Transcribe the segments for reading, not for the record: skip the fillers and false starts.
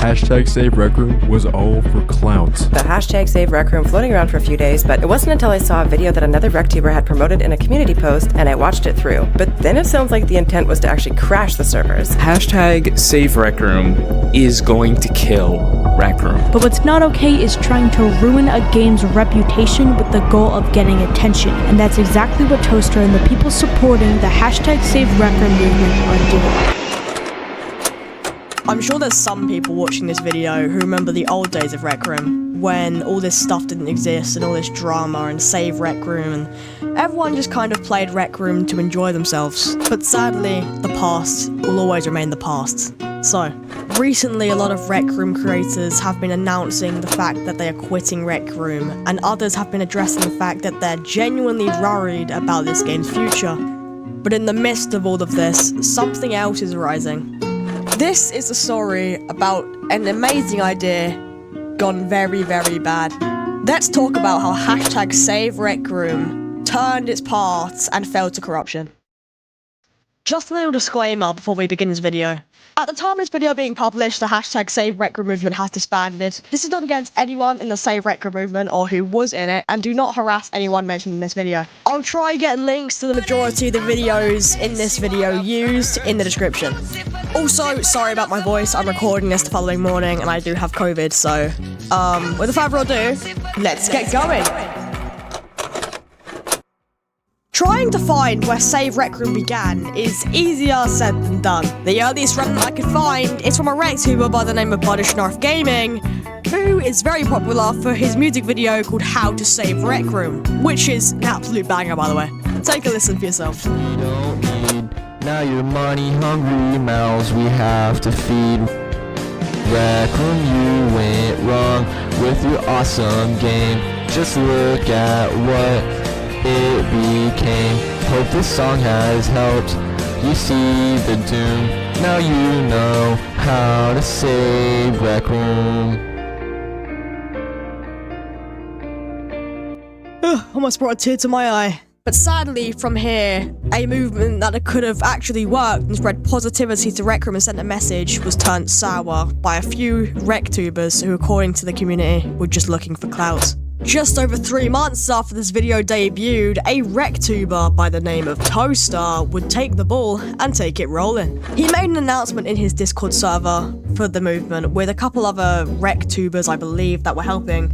hashtag Save Rec Room was all for clout. The hashtag Save Rec Room floating around for a few days, but it wasn't until I saw a video that another RecTuber had promoted in a community post and I watched it through. But then it sounds like the intent was to actually crash the servers. Hashtag Save Rec Room is going to kill Rec Room. But what's not okay is trying to ruin a game's reputation with the goal of getting attention. And that's exactly what Toaster and the people supporting the hashtag Save Rec Room movement are doing. I'm sure there's some people watching this video who remember the old days of Rec Room, when all this stuff didn't exist and all this drama and Save Rec Room, and everyone just kind of played Rec Room to enjoy themselves. But sadly, the past will always remain the past. So, recently a lot of Rec Room creators have been announcing the fact that they are quitting Rec Room, and others have been addressing the fact that they're genuinely worried about this game's future. But in the midst of all of this, something else is arising. This is a story about an amazing idea gone very, very bad. Let's talk about how hashtag Save Rec Room turned its parts and fell to corruption. Just a little disclaimer before we begin this video. At the time of this video being published, the hashtag Save Rec Room movement has disbanded. This is not against anyone in the Save Rec Room movement or who was in it, and do not harass anyone mentioned in this video. I'll try getting links to the majority of the videos in this video used in the description. Also, sorry about my voice, I'm recording this the following morning and I do have COVID, so, without further ado, let's get going! Trying to find where Save Rec Room began is easier said than done. The earliest remnant I could find is from a RecTuber by the name of Buddish Gaming, who is very popular for his music video called How to Save Rec Room, which is an absolute banger, by the way. Take a listen for yourself. Don't need now your money hungry mouths we have to feed. Rec Room, you went wrong with your awesome game. Just look at what it became. Hope this song has helped you see the doom. Now you know how to save Rec Room. Almost brought a tear to my eye. But sadly, from here, a movement that could have actually worked and spread positivity to Rec Room and sent a message was turned sour by a few RecTubers who, according to the community, were just looking for clout. Just over 3 months after this video debuted, a RecTuber by the name of Toaster would take the ball and take it rolling. He made an announcement in his Discord server for the movement with a couple other RecTubers, I believe, that were helping,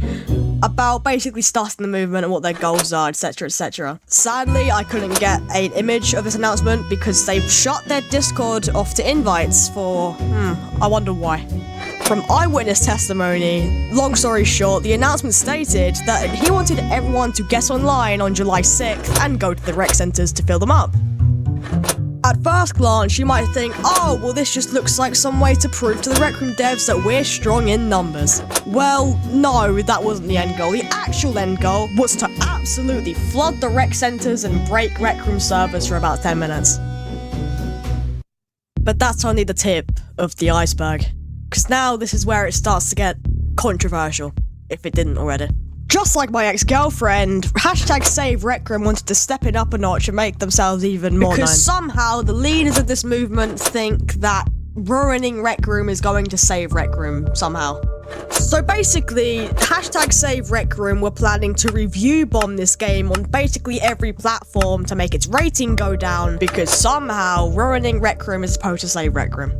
about basically starting the movement and what their goals are, etc, etc. Sadly, I couldn't get an image of this announcement because they've shut their Discord off to invites for, I wonder why. From eyewitness testimony, long story short, the announcement stated that he wanted everyone to get online on July 6th and go to the rec centers to fill them up. At first glance, you might think, oh, well this just looks like some way to prove to the Rec Room devs that we're strong in numbers. Well, no, that wasn't the end goal. The actual end goal was to absolutely flood the rec centers and break Rec Room servers for about 10 minutes. But that's only the tip of the iceberg. Because now this is where it starts to get controversial, if it didn't already. Just like my ex-girlfriend, hashtag Save Rec Room wanted to step it up a notch and make themselves even more known. Because somehow the leaders of this movement think that ruining Rec Room is going to save Rec Room somehow. So basically, hashtag Save Rec Room were planning to review bomb this game on basically every platform to make its rating go down because somehow ruining Rec Room is supposed to save Rec Room.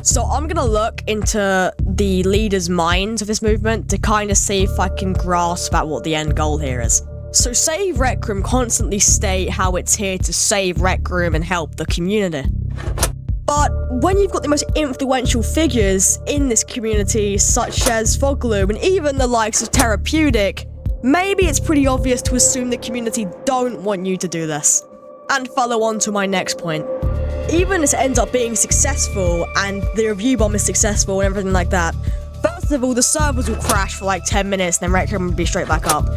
So I'm gonna look into the leaders' minds of this movement to kind of see if I can grasp at what the end goal here is. So Save Rec Room constantly state how it's here to save Rec Room and help the community. But when you've got the most influential figures in this community, such as Fogloom and even the likes of Therapeutic, maybe it's pretty obvious to assume the community don't want you to do this. And follow on to my next point. Even if it ends up being successful and the review bomb is successful and everything like that, first of all, the servers will crash for like 10 minutes and then Rec Room will be straight back up.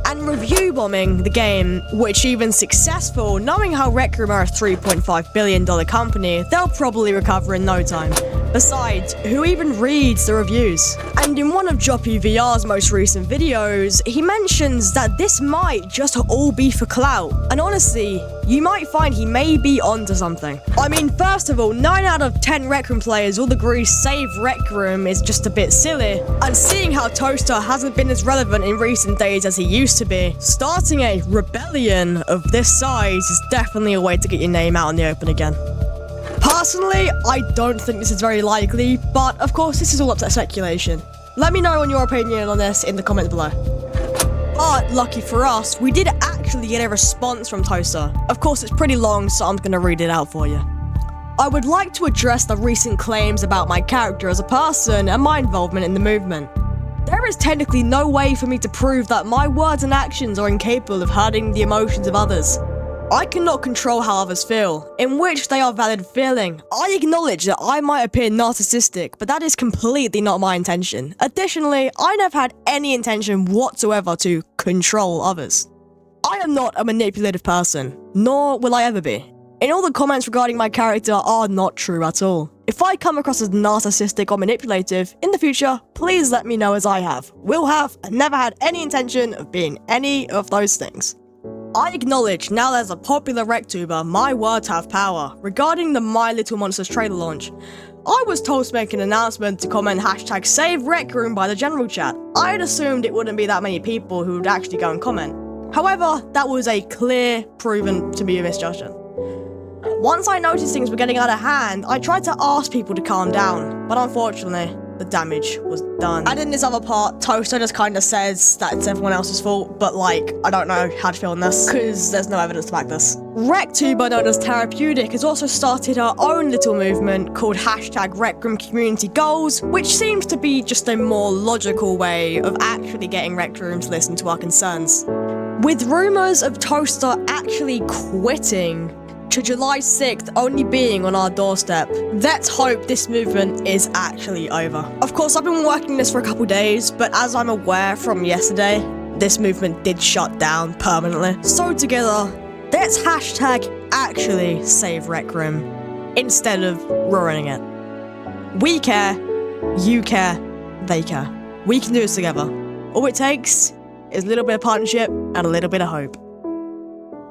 And review bombing the game, which even successful, knowing how Rec Room are a $3.5 billion company, they'll probably recover in no time. Besides, who even reads the reviews? And And in one of Joppy VR's most recent videos, he mentions that this might just all be for clout. And honestly, you might find he may be onto something. I mean, first of all, 9 out of 10 Rec Room players all agree Save Rec Room is just a bit silly. And seeing how Toaster hasn't been as relevant in recent days as he used to be, starting a rebellion of this size is definitely a way to get your name out in the open again. Personally, I don't think this is very likely, but of course this is all up to speculation. Let me know on your opinion on this in the comments below. But lucky for us, we did actually get a response from Toaster. Of course it's pretty long, so I'm gonna read it out for you. I would like to address the recent claims about my character as a person and my involvement in the movement. There is technically no way for me to prove that my words and actions are incapable of hurting the emotions of others. I cannot control how others feel, in which they are valid feeling. I acknowledge that I might appear narcissistic, but that is completely not my intention. Additionally, I never had any intention whatsoever to control others. I am not a manipulative person, nor will I ever be. And all the comments regarding my character are not true at all. If I come across as narcissistic or manipulative in the future, please let me know, as I will have, and never had any intention of being any of those things. I acknowledge, now as a popular RecTuber, my words have power. Regarding the My Little Monsters trailer launch, I was told to make an announcement to comment hashtag Save Rec Room by the general chat. I had assumed it wouldn't be that many people who would actually go and comment. However, that was a clear, proven to be a misjudgment. Once I noticed things were getting out of hand, I tried to ask people to calm down, but unfortunately, the damage was done. And in this other part, Toaster just kind of says that it's everyone else's fault, but like, I don't know how to feel on this, because there's no evidence to back this. RecTuber known as Therapeutic has also started her own little movement called hashtag Rec Room Community Goals, which seems to be just a more logical way of actually getting Rec Room to listen to our concerns. With rumours of Toaster actually quitting to July 6th only being on our doorstep, let's hope this movement is actually over. Of course, I've been working this for a couple days, but as I'm aware from yesterday, this movement did shut down permanently. So together, let's hashtag actually save Rec Room instead of ruining it. We care, you care, they care. We can do this together. All it takes is a little bit of partnership and a little bit of hope.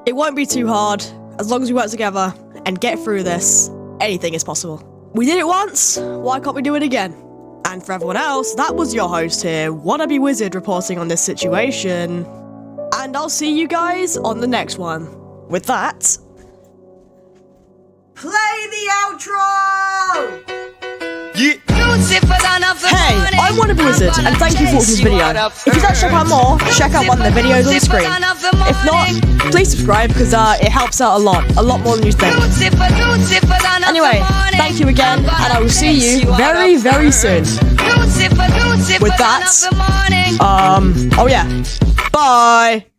It won't be too hard. As long as we work together and get through this, anything is possible. We did it once, why can't we do it again? And for everyone else, that was your host here, WannabeWizard, reporting on this situation. And I'll see you guys on the next one. With that, play the outro! Hey, I'm WannabeWizard, and thank you for watching this video. If you'd like to check out more, check out one of the videos on the screen. If not, please subscribe, because it helps out a lot more than you think. Anyway, thank you again, and I will see you very, very soon. With that, oh yeah, bye!